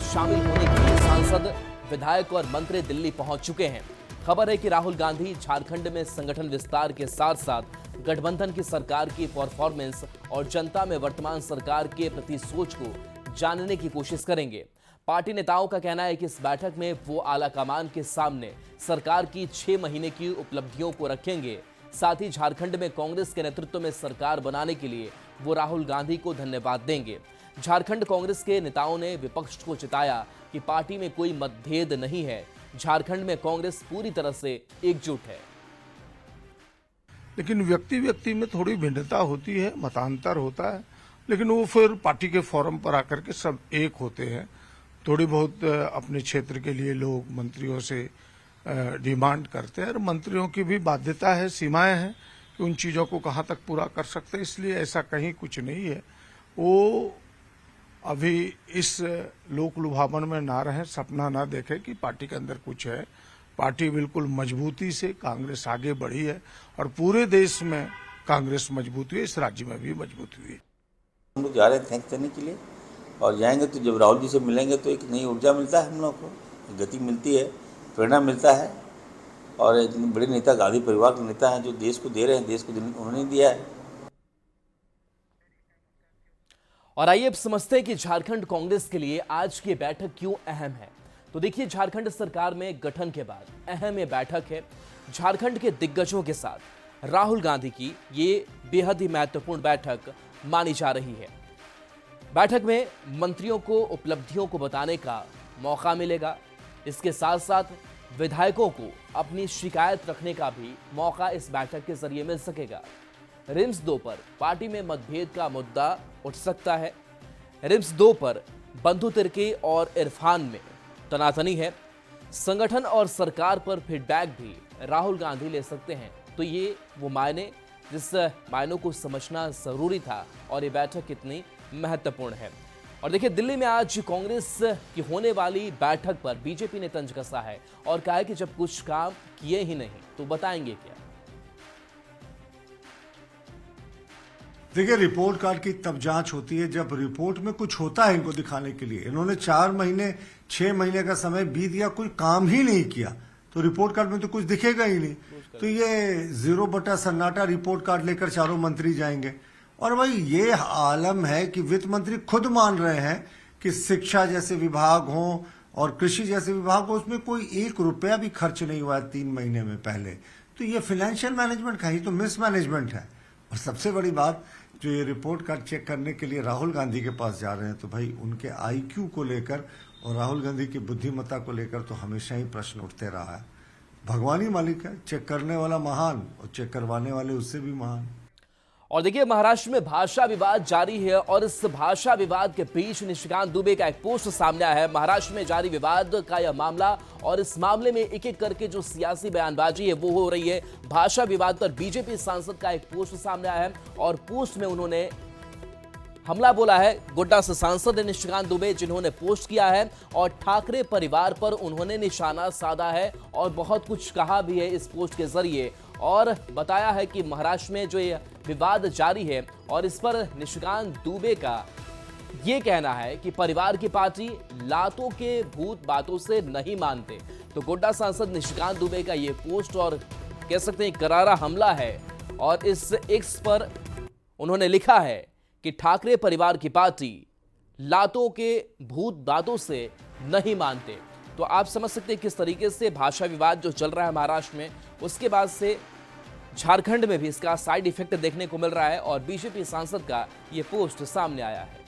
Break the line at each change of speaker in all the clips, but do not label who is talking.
शामिल होने के लिए सांसद, विधायक और मंत्री दिल्ली पहुंच चुके हैं। खबर है कि राहुल गांधी झारखंड में संगठन विस्तार के साथ साथ गठबंधन की सरकार की परफॉर्मेंस और जनता में वर्तमान सरकार के प्रति सोच को जानने की कोशिश करेंगे। पार्टी नेताओं का कहना है कि इस बैठक में वो आलाकमान के सामने सरकार की 6 महीने की उपलब्धियों को रखेंगे। साथ ही झारखंड में कांग्रेस के नेतृत्व में सरकार बनाने के लिए वो राहुल गांधी को धन्यवाद देंगे। झारखंड कांग्रेस के नेताओं ने विपक्ष को चिताया कि पार्टी में कोई मतभेद नहीं है, झारखंड में कांग्रेस पूरी तरह से एकजुट है।
लेकिन व्यक्ति व्यक्ति में थोड़ी भिन्नता होती है, मतांतर होता है, लेकिन वो फिर पार्टी के फोरम पर आकर के सब एक होते हैं। थोड़ी बहुत अपने क्षेत्र के लिए लोग मंत्रियों से डिमांड करते हैं और मंत्रियों की भी बाध्यता है, सीमाएं हैं कि उन चीजों को कहां तक पूरा कर सकते हैं। इसलिए ऐसा कहीं कुछ नहीं है। वो अभी इस लोक लुभावन में ना रहे, सपना ना देखे कि पार्टी के अंदर कुछ है। पार्टी बिल्कुल मजबूती से कांग्रेस आगे बढ़ी है और पूरे देश में कांग्रेस मजबूत हुई, इस राज्य में भी मजबूत हुई।
हम लोग जा रहे हैं थैंक्स देने के लिए और जाएंगे तो जब राहुल जी से मिलेंगे तो एक नई ऊर्जा मिलता है, हम लोग को गति मिलती है, प्रेरणा मिलता है। और इतने बड़े नेता गांधी परिवार के नेता हैं जो देश को दे रहे हैं, देश को उन्होंने दिया है।
और आइए अब समझते हैं कि झारखंड कांग्रेस के लिए आज की बैठक क्यों अहम है। तो देखिए, झारखंड सरकार में गठन के बाद अहम ये बैठक है। झारखंड के दिग्गजों के साथ राहुल गांधी की ये बेहद ही महत्वपूर्ण बैठक मानी जा रही है। बैठक में मंत्रियों को उपलब्धियों को बताने का मौका मिलेगा। इसके साथ साथ विधायकों को अपनी शिकायत रखने का भी मौका इस बैठक के जरिए मिल सकेगा। रिम्स 2 पर पार्टी में मतभेद का मुद्दा उठ सकता है। रिम्स 2 पर बंधु तिर्की और इरफान में तनातनी है। संगठन और सरकार पर फीडबैक भी राहुल गांधी ले सकते हैं। तो ये वो मायने जिस मायनों को समझना जरूरी था और ये बैठक कितनी महत्वपूर्ण है। और देखिए, दिल्ली में आज कांग्रेस की होने वाली बैठक पर बीजेपी ने तंज कसा है और कहा है कि जब कुछ काम किए ही नहीं तो बताएंगे क्या।
देखिए, रिपोर्ट कार्ड की तब जांच होती है जब रिपोर्ट में कुछ होता है इनको दिखाने के लिए। इन्होंने 4 महीने 6 महीने का समय बीत गया, कोई काम ही नहीं किया, तो रिपोर्ट कार्ड में तो कुछ दिखेगा ही नहीं। तो ये 0 बटा सन्नाटा रिपोर्ट कार्ड लेकर चारों मंत्री जाएंगे। और भाई ये आलम है कि वित्त मंत्री खुद मान रहे हैं कि शिक्षा जैसे विभाग हो और कृषि जैसे विभाग हो, उसमें कोई 1 रुपया भी खर्च नहीं हुआ है 3 महीने में पहले। तो ये फाइनेंशियल मैनेजमेंट का ही तो मिसमैनेजमेंट है। और सबसे बड़ी बात, जो ये रिपोर्ट कार्ड चेक करने के लिए राहुल गांधी के पास जा रहे हैं, तो भाई उनके आईक्यू को लेकर और राहुल गांधी की बुद्धिमत्ता को लेकर तो हमेशा ही प्रश्न उठते रहा है। भगवान ही मालिक है, चेक करने वाला महान और चेक करवाने वाले उससे भी महान।
और देखिए, महाराष्ट्र में भाषा विवाद जारी है और इस भाषा विवाद के बीच निशिकांत दुबे का एक पोस्ट सामने आया है। महाराष्ट्र में जारी विवाद का यह मामला और इस मामले में एक एक करके जो सियासी बयानबाजी है वो हो रही है। भाषा विवाद पर बीजेपी सांसद का एक पोस्ट सामने आया है और पोस्ट में उन्होंने हमला बोला है। गोड्डा से सांसद निशिकांत दुबे जिन्होंने पोस्ट किया है और ठाकरे परिवार पर उन्होंने निशाना साधा है और बहुत कुछ कहा भी है इस पोस्ट के जरिए और बताया है कि महाराष्ट्र में जो ये विवाद जारी है और इस पर निशिकांत दुबे का ये कहना है कि परिवार की पार्टी लातों के भूत बातों से नहीं मानते। तो गोड्डा सांसद निशिकांत दुबे का ये पोस्ट और कह सकते हैं करारा हमला है और इस एक्स पर उन्होंने लिखा है कि ठाकरे परिवार की पार्टी लातों के भूत बातों से नहीं मानते। तो आप समझ सकते हैं किस तरीके से भाषा विवाद जो चल रहा है महाराष्ट्र में, उसके बाद से झारखंड में भी इसका साइड इफेक्ट देखने को मिल रहा है और बीजेपी सांसद का यह पोस्ट सामने आया है।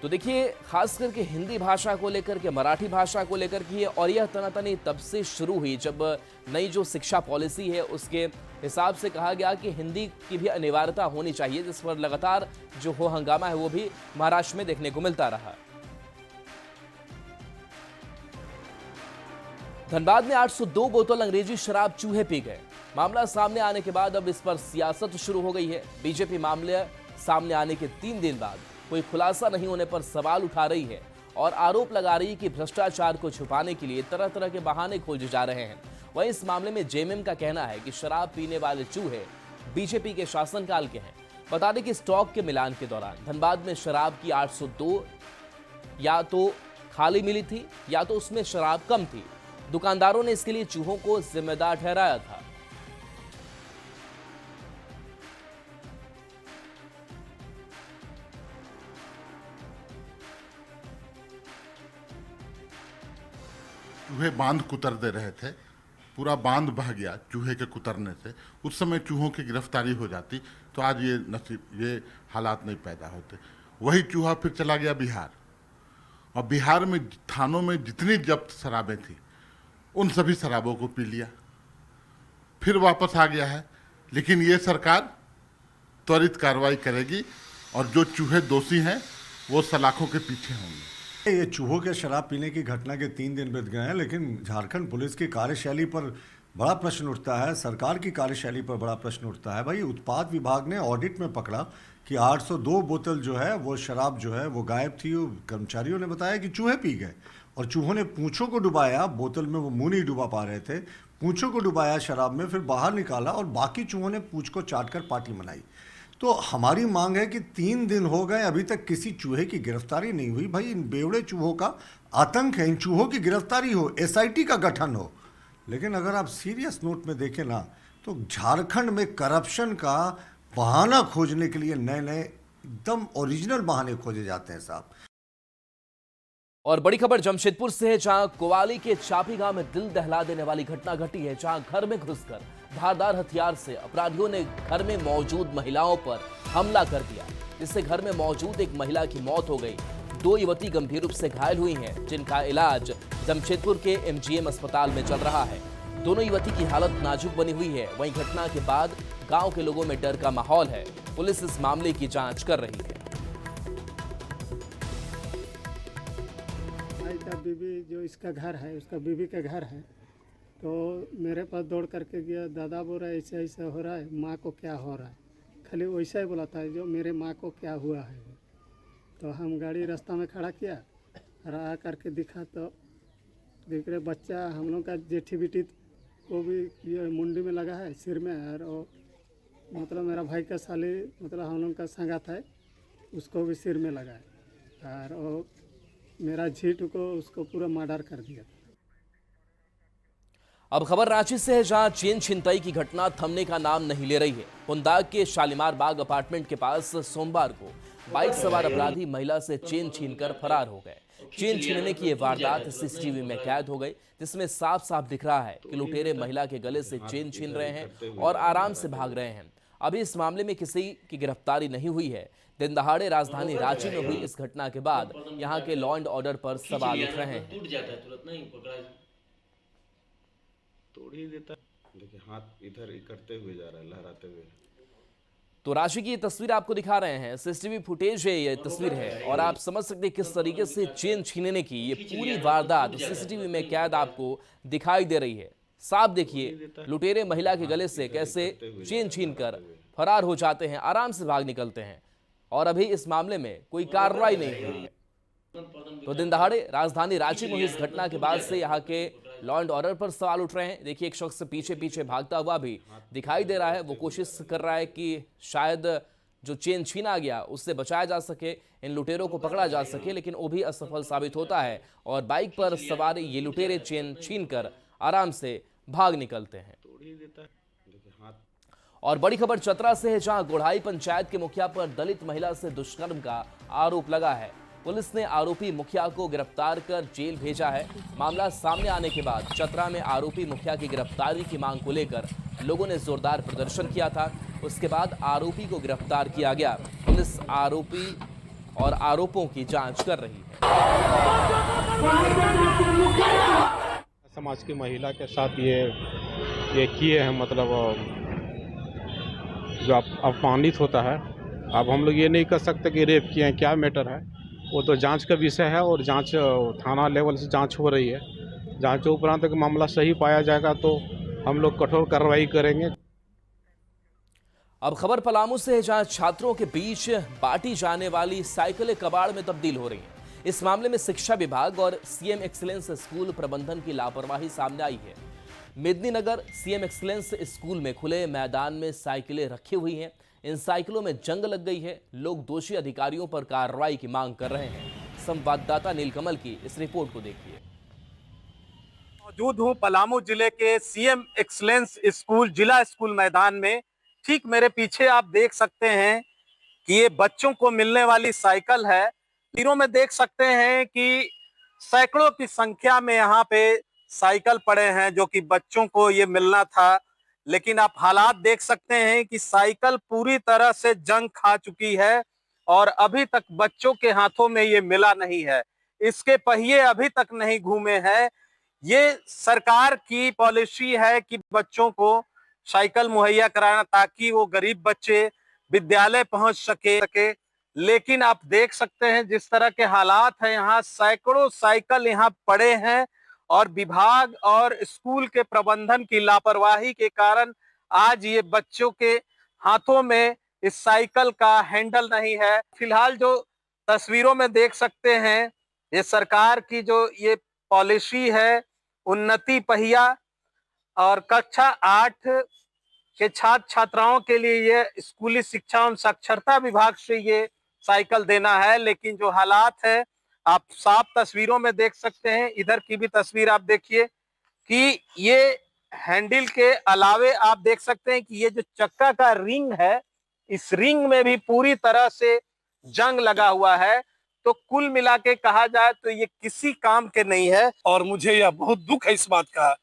तो देखिए, खास करके हिंदी भाषा को लेकर के, मराठी भाषा को लेकर के और यह तनातनी तब से शुरू हुई जब नई जो शिक्षा पॉलिसी है उसके हिसाब से कहा गया कि हिंदी की भी अनिवार्यता होनी चाहिए, जिस पर लगातार जो हो हंगामा है वो भी महाराष्ट्र में देखने को मिलता रहा। धनबाद में 802 बोतल अंग्रेजी शराब चूहे पी गए। मामला सामने आने के बाद अब इस पर सियासत शुरू हो गई है। बीजेपी मामले सामने आने के 3 दिन बाद कोई खुलासा नहीं होने पर सवाल उठा रही है और आरोप लगा रही है कि भ्रष्टाचार को छुपाने के लिए तरह तरह के बहाने खोजे जा रहे हैं। वहीं इस मामले में जेएमएम का कहना है कि शराब पीने वाले चूहे बीजेपी के शासनकाल के हैं। बता दें कि स्टॉक के मिलान के दौरान धनबाद में शराब की 802 या तो खाली मिली थी या तो उसमें शराब कम थी। दुकानदारों ने इसके लिए चूहों को जिम्मेदार ठहराया था।
चूहे बांध कुतर दे रहे थे, पूरा बांध बह गया चूहे के कुतरने से। उस समय चूहों की गिरफ्तारी हो जाती तो आज ये हालात नहीं पैदा होते। वही चूहा फिर चला गया बिहार, और बिहार में थानों में जितनी जब्त शराबें थी उन सभी शराबों को पी लिया, फिर वापस आ गया है। लेकिन ये सरकार त्वरित कार्रवाई करेगी और जो चूहे दोषी हैं वो सलाखों के पीछे होंगे।
ये चूहों के शराब पीने की घटना के 3 दिन बीत गए हैं, लेकिन झारखंड पुलिस की कार्यशैली पर बड़ा प्रश्न उठता है, सरकार की कार्यशैली पर बड़ा प्रश्न उठता है। भाई, उत्पाद विभाग ने ऑडिट में पकड़ा कि 802 बोतल जो है वो शराब जो है वो गायब थी। कर्मचारियों ने बताया कि चूहे पी गए और चूहों ने पूंछों को डुबाया, बोतल में वो मुंह नहीं डुबा पा रहे थे, पूंछों को डुबाया शराब में, फिर बाहर निकाला और बाकी चूहों ने पूंछ को चाटकर पार्टी मनाई। तो हमारी मांग है कि 3 दिन हो गए, अभी तक किसी चूहे की गिरफ्तारी नहीं हुई। भाई, इन बेवड़े चूहों का आतंक है, इन चूहों की गिरफ्तारी हो, SIT का गठन हो। लेकिन अगर आप सीरियस नोट में देखें ना, तो झारखंड में करप्शन का बहाना खोजने के लिए नए नए एकदम ओरिजिनल बहाने खोजे जाते हैं साहब।
और बड़ी खबर जमशेदपुर से है, जहां कोवाली के चापी गांव में दिल दहला देने वाली घटना घटी है, जहां घर में घुसकर धारदार हथियार से अपराधियों ने घर में मौजूद महिलाओं पर हमला कर दिया, जिससे घर में मौजूद एक महिला की मौत हो गई। 2 युवती गंभीर रूप से घायल हुई हैं, जिनका इलाज जमशेदपुर के MGM अस्पताल में चल रहा है। दोनों युवती की हालत नाजुक बनी हुई है। वहीं घटना के बाद गांव के लोगों में डर का माहौल है। पुलिस इस मामले की जांच कर रही है।
बीबी जो इसका घर है, उसका बीबी का घर है, तो मेरे पास दौड़ करके गया, दादा बोल रहा है ऐसा ऐसा हो रहा है, माँ को क्या हो रहा है, खाली वैसा ही बोला था जो मेरे माँ को क्या हुआ है। तो हम गाड़ी रास्ता में खड़ा किया, आ करके दिखा तो देख रहे बच्चा हम लोग का जेठी बेटी को भी ये मुंडी में लगा है, सिर में, और वो मतलब मेरा भाई का साली मतलब हम लोग का संगात है, उसको भी सिर में लगा है, और वो मेरा झीट को उसको पूरा मर्डर कर दिया।
अब खबर रांची से है, जहां चेन छिनतई की घटना थमने का नाम नहीं ले रही है। पुंदाग के शालीमार बाग अपार्टमेंट के पास सोमवार को बाइक सवार अपराधी महिला से चेन छीनकर फरार हो गए। चेन छीनने की यह वारदात CCTV में कैद हो गई, जिसमें साफ साफ दिख रहा है कि लुटेरे महिला के गले से चेन छीन रहे हैं और आराम से भाग रहे हैं। अभी इस मामले में किसी की गिरफ्तारी नहीं हुई है। दिन दहाड़े राजधानी रांची में हुई इस घटना के बाद यहां के लॉ एंड ऑर्डर पर सवाल उठ रहे हैं।
टूट जाता है तुरंत, नहीं पकड़ा तोड़ ही देता। देखिए हाथ इधर करते हुए जा रहा है, लहराते हुए।
तो राशि की ये तस्वीर आपको दिखा रहे हैं, CCTV फुटेज है, ये तस्वीर है, और आप समझ सकते हैं किस तरीके से चेन छीनने की ये पूरी वारदात CCTV में कैद आपको दिखाई दे रही है। साफ देखिए, लुटेरे महिला के गले से कैसे चेन छीनकर फरार हो जाते हैं, आराम से भाग निकलते हैं, और अभी इस मामले में कोई कार्रवाई नहीं हुई है। तो दिन दहाड़े राजधानी रांची में हुई इस घटना के बाद से यहाँ के लॉ एंड ऑर्डर पर सवाल उठ रहे हैं। देखिए, एक शख्स पीछे पीछे भागता हुआ भी दिखाई दे रहा है। वो कोशिश कर रहा है कि शायद जो चेन छीना गया उससे बचाया जा सके, इन लुटेरों को पकड़ा जा सके, लेकिन वो भी असफल साबित होता है और बाइक पर सवार ये लुटेरे चेन छीनकर आराम से भाग निकलते हैं। और बड़ी खबर चतरा से है, जहां गोढ़ाई पंचायत के मुखिया पर दलित महिला से दुष्कर्म का आरोप लगा है। पुलिस ने आरोपी मुखिया को गिरफ्तार कर जेल भेजा है। मामला सामने आने के बाद चतरा में आरोपी मुखिया की गिरफ्तारी की मांग को लेकर लोगों ने जोरदार प्रदर्शन किया था। उसके बाद आरोपी को गिरफ्तार किया गया। पुलिस आरोपी और आरोपों की जांच कर रही है।
समाज की महिला के साथ ये किए हैं, मतलब जो अपमानित होता है। अब हम लोग ये नहीं कर सकते कि रेप किए हैं, क्या मैटर है, वो तो जांच का विषय है और जांच थाना लेवल से जांच हो रही है। जांच के उपरांत अगर मामला सही पाया जाएगा तो हम लोग कठोर कार्रवाई करेंगे।
अब खबर पलामू से है, जहां छात्रों के बीच बांटी जाने वाली साइकिलें कबाड़ में तब्दील हो रही हैं। इस मामले में शिक्षा विभाग और CM एक्सीलेंस स्कूल प्रबंधन की लापरवाही सामने आई है। मेदिनीनगर CM एक्सीलेंस स्कूल में खुले मैदान में साइकिलें रखी हुई हैं। इन साइकिलों में जंग लग गई है। लोग दोषी अधिकारियों पर कार्रवाई की मांग कर रहे हैं। संवाददाता नीलकमल की इस रिपोर्ट को देखिए।
मौजूद हूं पलामू जिले के सीएम एक्सलेंस स्कूल जिला स्कूल मैदान में। ठीक मेरे पीछे आप देख सकते हैं कि ये बच्चों को मिलने वाली साइकिल है। तीरों में देख सकते हैं कि सैकड़ों की संख्या में यहाँ पे साइकिल पड़े हैं जो कि बच्चों को ये मिलना था, लेकिन आप हालात देख सकते हैं कि साइकिल पूरी तरह से जंग खा चुकी है और अभी तक बच्चों के हाथों में ये मिला नहीं है। इसके पहिए अभी तक नहीं घूमे हैं। ये सरकार की पॉलिसी है कि बच्चों को साइकिल मुहैया कराना ताकि वो गरीब बच्चे विद्यालय पहुंच सके, लेकिन आप देख सकते हैं जिस तरह के हालात हैं यहाँ, सैकड़ों साइकिल यहाँ पड़े हैं और विभाग और स्कूल के प्रबंधन की लापरवाही के कारण आज ये बच्चों के हाथों में इस साइकिल का हैंडल नहीं है। फिलहाल जो तस्वीरों में देख सकते हैं, ये सरकार की जो ये पॉलिसी है उन्नति पहिया और कक्षा 8 के छात्र छात्राओं के लिए ये स्कूली शिक्षा एवं साक्षरता विभाग से ये साइकिल देना है, लेकिन जो हालात है आप साफ तस्वीरों में देख सकते हैं। इधर की भी तस्वीर आप देखिए कि ये हैंडल के अलावे आप देख सकते हैं कि ये जो चक्का का रिंग है, इस रिंग में भी पूरी तरह से जंग लगा हुआ है। तो कुल मिला के कहा जाए तो ये किसी काम के नहीं है और मुझे यह बहुत दुख है इस बात का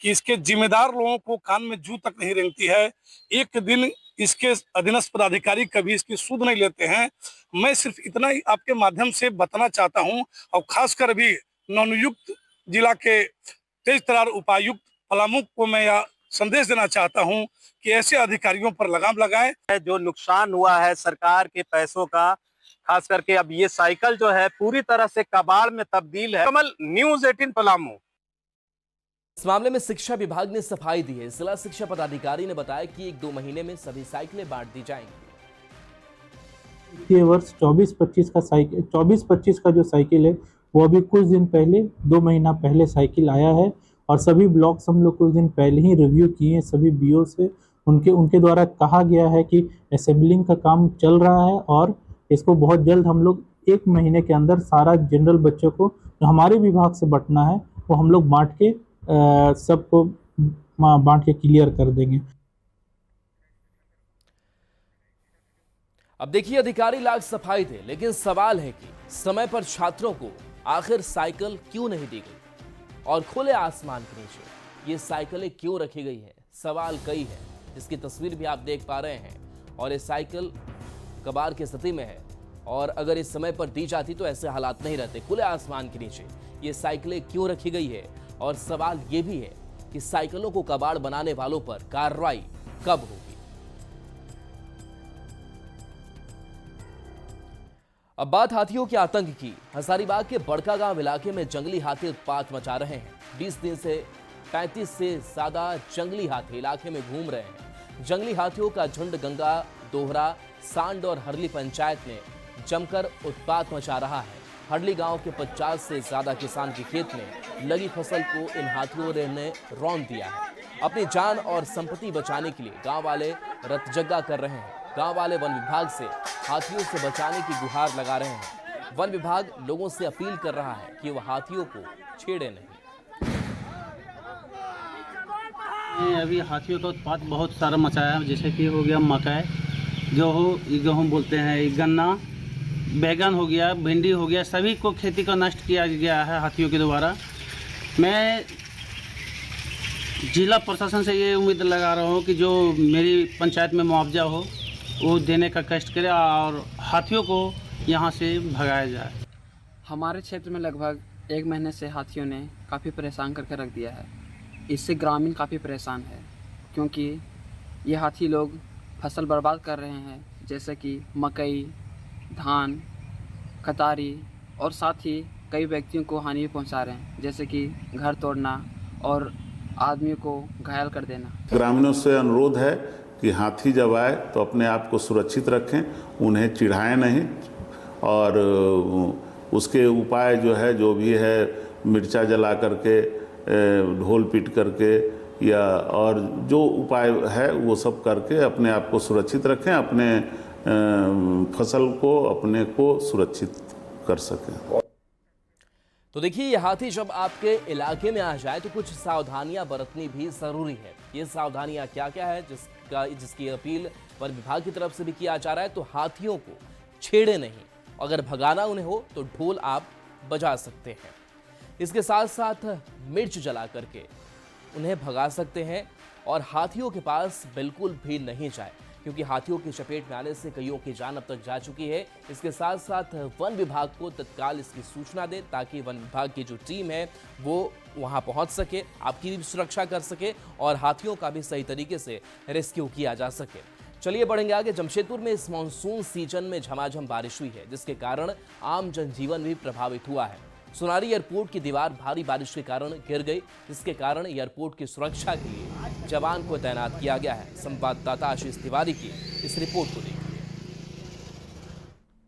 कि इसके जिम्मेदार लोगों को कान में जू तक नहीं रेंगती है। एक दिन इसके अधीनस्थ पदाधिकारी कभी इसकी सुध नहीं लेते हैं। मैं सिर्फ इतना ही आपके माध्यम से बताना चाहता हूं और खासकर भी नवनियुक्त जिला के तेज तरार उपायुक्त पलामू को मैं यह संदेश देना चाहता हूं कि ऐसे अधिकारियों पर लगाम लगाएं। जो नुकसान हुआ है सरकार के पैसों का, खास करके अब ये साइकिल जो है पूरी तरह से कबाड़ में तब्दील है। कमल, न्यूज़ 18 पलामू।
इस मामले में शिक्षा विभाग ने सफाई दी है। जिला शिक्षा पदाधिकारी ने बताया कि 1-2 महीने में सभी साइकिलें बांट दी जाएंगी।
वित्तीय वर्ष 24-25 का जो साइकिल है वो अभी कुछ दिन पहले 2 महीना पहले साइकिल आया है और सभी ब्लॉक्स हम लोग कुछ दिन पहले ही रिव्यू किए हैं सभी बीओ से। उनके द्वारा कहा गया है कि असेंबलिंग का काम चल रहा है और इसको बहुत जल्द हम लोग 1 महीने के अंदर सारा जनरल बच्चों को जो हमारे विभाग से बंटना है वो हम लोग बांट के सबको बांट के क्लियर कर देंगे।
अब देखिए, अधिकारी लाख सफाई थे, लेकिन सवाल है कि समय पर छात्रों को आखिर साइकिल क्यों नहीं दी गई और खुले आसमान के नीचे ये साइकिलें क्यों रखी गई है। सवाल कई है, जिसकी तस्वीर भी आप देख पा रहे हैं और ये साइकिल कबाड़ की स्थिति में है और अगर इस समय पर दी जाती तो ऐसे हालात नहीं रहते। खुले आसमान के नीचे ये साइकिलें क्यों रखी गई है और सवाल ये भी है कि साइकिलों को कबाड़ बनाने वालों पर कार्रवाई कब होगी। अब बात हाथियों के आतंक की। हजारीबाग के बड़का गांव इलाके में जंगली हाथी उत्पात मचा रहे हैं। 20 दिन से 35 से ज्यादा जंगली हाथी इलाके में घूम रहे हैं। जंगली हाथियों का झुंड गंगा, दोहरा, सांड और हरली पंचायत में जमकर उत्पात मचा रहा है। हरली गांव के 50 से ज्यादा किसान के खेत में लगी फसल को इन हाथियों ने रौंद दिया है। अपनी जान और संपत्ति बचाने के लिए गांव वाले रतजग्गा कर रहे हैं। गांव वाले वन विभाग से हाथियों से बचाने की गुहार लगा रहे हैं। वन विभाग लोगों से अपील कर रहा है कि वह हाथियों को छेड़े नहीं।
अभी हाथियों का उत्पात बहुत सारा मचाया है, जैसे कि हो गया मकई, गेहूँ बोलते हैं, गन्ना, बैगन हो गया, भिंडी हो गया, सभी को खेती को नष्ट किया गया है हाथियों के द्वारा। मैं जिला प्रशासन से ये उम्मीद लगा रहा हूँ कि जो मेरी पंचायत में मुआवजा हो वो देने का कष्ट करे और हाथियों को यहाँ से भगाया जाए।
हमारे क्षेत्र में लगभग 1 महीने से हाथियों ने काफ़ी परेशान करके रख दिया है। इससे ग्रामीण काफ़ी परेशान है क्योंकि ये हाथी लोग फसल बर्बाद कर रहे हैं, जैसे कि मकई, धान, कतारी और साथ ही कई व्यक्तियों को हानि भी पहुंचा रहे हैं, जैसे कि घर तोड़ना और आदमी को घायल कर देना।
ग्रामीणों से अनुरोध है कि हाथी जब आए तो अपने आप को सुरक्षित रखें, उन्हें चिढ़ाएं नहीं और उसके उपाय जो है जो भी है मिर्चा जला करके, ढोल पीट करके या और जो उपाय है वो सब करके अपने आप को सुरक्षित रखें, अपने फसल को अपने को सुरक्षित कर सकें।
तो देखिए, ये हाथी जब आपके इलाके में आ जाए तो कुछ सावधानियां बरतनी भी जरूरी है। ये सावधानियां क्या क्या है जिसकी अपील वन विभाग की तरफ से भी किया जा रहा है। तो हाथियों को छेड़े नहीं, अगर भगाना उन्हें हो तो ढोल आप बजा सकते हैं। इसके साथ साथ मिर्च जला करके उन्हें भगा सकते हैं और हाथियों के पास बिल्कुल भी नहीं जाए, क्योंकि हाथियों की चपेट में आने से कईयों की जान अब तक जा चुकी है। इसके साथ साथ वन विभाग को तत्काल इसकी सूचना दें ताकि वन विभाग की जो टीम है वो वहां पहुंच सके, आपकी भी सुरक्षा कर सके और हाथियों का भी सही तरीके से रेस्क्यू किया जा सके। चलिए बढ़ेंगे आगे। जमशेदपुर में इस मानसून सीजन में झमाझम बारिश हुई है, जिसके कारण आम जनजीवन भी प्रभावित हुआ है। सोनारी एयरपोर्ट की दीवार भारी बारिश के कारण गिर गई, जिसके कारण एयरपोर्ट की सुरक्षा के लिए जवान को तैनात किया गया है। संवाददाता आशीष तिवारी की इस रिपोर्ट को देखिए।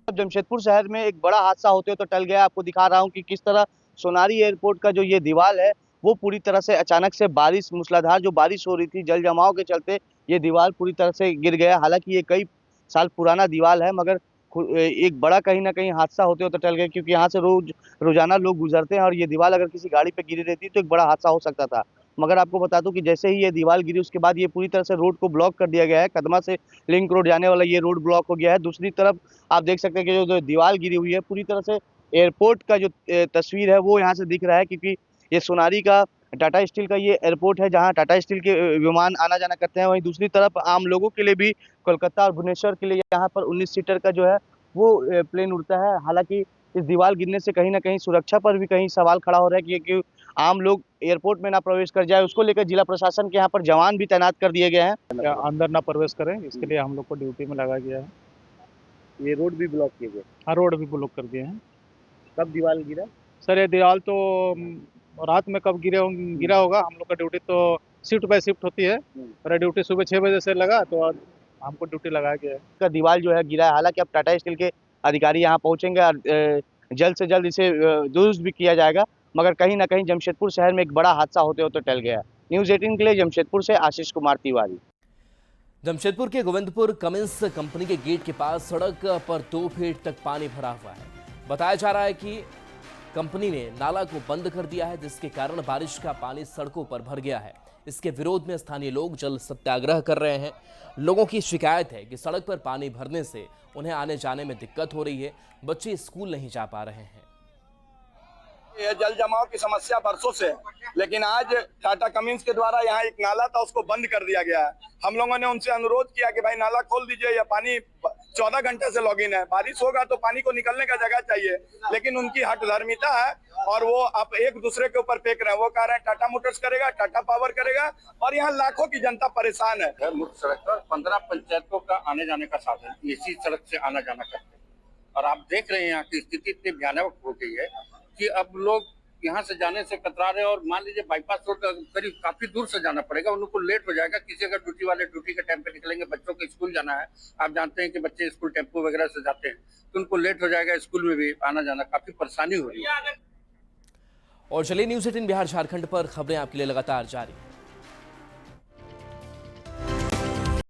जमशेदपुर शहर में एक बड़ा हादसा होते हुए तो टल गया। आपको दिखा रहा हूं कि किस तरह सोनारी एयरपोर्ट का जो ये दीवार है वो पूरी तरह से अचानक से बारिश, मूसलाधार जो बारिश हो रही थी, जल जमाव के चलते ये दीवार पूरी तरह से गिर गया। हालांकि ये कई साल पुराना दीवार है, मगर एक बड़ा कहीं ना कहीं हादसा होते हुए तो टल गया, क्योंकि यहाँ से रोजाना लोग गुजरते हैं और ये दीवार अगर किसी गाड़ी पे गिरी रहती तो एक बड़ा हादसा हो सकता था। मगर आपको बता दूं कि जैसे ही ये दीवार गिरी उसके बाद ये पूरी तरह से रोड को ब्लॉक कर दिया गया है। कदमा से लिंक रोड जाने वाला ये रोड ब्लॉक हो गया है। दूसरी तरफ आप देख सकते हैं कि जो दीवार गिरी हुई है, पूरी तरह से एयरपोर्ट का जो तस्वीर है वो यहाँ से दिख रहा है, क्योंकि ये सोनारी का टाटा स्टील का ये एयरपोर्ट है जहाँ टाटा स्टील के विमान आना जाना करते हैं। वहीं दूसरी तरफ आम लोगों के लिए भी कोलकाता और भुवनेश्वर के लिए यहाँ पर 19 सीटर का जो है वो प्लेन उड़ता है। हालांकि इस दीवार गिरने से कहीं ना कहीं सुरक्षा पर भी कहीं सवाल खड़ा हो रहा है कि आम लोग एयरपोर्ट में ना प्रवेश कर जाए, उसको लेकर जिला प्रशासन के यहाँ पर जवान भी तैनात कर दिए गए हैं।
अंदर ना प्रवेश करें, इसके लिए हम लोग को ड्यूटी में लगा गया है।
ये रोड भी ब्लॉक किए गए?
हाँ, रोड भी ब्लॉक कर दिए हैं।
कब दीवार गिरा?
सर ये दीवार तो रात में कब गिरा होगा। हम लोग का ड्यूटी तो शिफ्ट बाय शिफ्ट होती है। मेरा ड्यूटी सुबह 6 बजे से लगा तो हमको ड्यूटी लगाया गया है।
का दीवार जो है गिरा है। हालांकि अब टाटा स्टील के अधिकारी यहाँ पहुंचेंगे और जल्द से जल्द इसे दुरुस्त भी किया जाएगा, मगर कहीं ना कहीं जमशेदपुर शहर में एक बड़ा हादसा होते होते टल गया है। न्यूज़ 18 के लिए जमशेदपुर से आशीष कुमार तिवारी।
जमशेदपुर के गोविंदपुर कमिंस कंपनी के गेट के पास सड़क पर 2 फीट तक पानी भरा हुआ है। बताया जा रहा है कि कंपनी ने नाला को बंद कर दिया है, जिसके कारण बारिश का पानी सड़कों पर भर गया है। इसके विरोध में स्थानीय लोग जल सत्याग्रह कर रहे हैं। लोगों की शिकायत है कि सड़क पर पानी भरने से उन्हें आने जाने में दिक्कत हो रही है, बच्चे स्कूल नहीं जा पा रहे हैं।
ये जल जमाव की समस्या बरसों से, लेकिन आज टाटा कमिंस के द्वारा यहाँ एक नाला था उसको बंद कर दिया गया है। हम लोगों ने उनसे अनुरोध किया कि भाई नाला खोल दीजिए, या पानी 14 घंटे से लॉगिन है, बारिश होगा तो पानी को निकलने का जगह चाहिए, लेकिन उनकी हठधर्मिता है और वो आप एक दूसरे के ऊपर फेंक रहे हैं। वो कह रहे हैं टाटा मोटर्स करेगा, टाटा पावर करेगा, और यहाँ लाखों की जनता परेशान है।
मुख्य सड़क पर 15 पंचायतों का आने जाने का साधन इसी सड़क से आना जाना करते हैं, और आप देख रहे हैं यहाँ की स्थिति इतनी भयानक हो गई है कि अब लोग यहाँ से जाने से कतरा रहे हैं। और मान लीजिए बाईपास रोड करीब काफी दूर से जाना पड़ेगा, उनको लेट हो जाएगा। किसी अगर ड्यूटी वाले ड्यूटी के टाइम पे निकलेंगे, बच्चों को स्कूल जाना है, आप जानते हैं कि बच्चे स्कूल टेम्पो वगैरह से जाते हैं, तो उनको लेट हो जाएगा, स्कूल में भी आना जाना काफी परेशानी हो रही है।
और चलिए न्यूज़ 18 बिहार झारखंड पर खबरें आपके लिए लगातार जारी।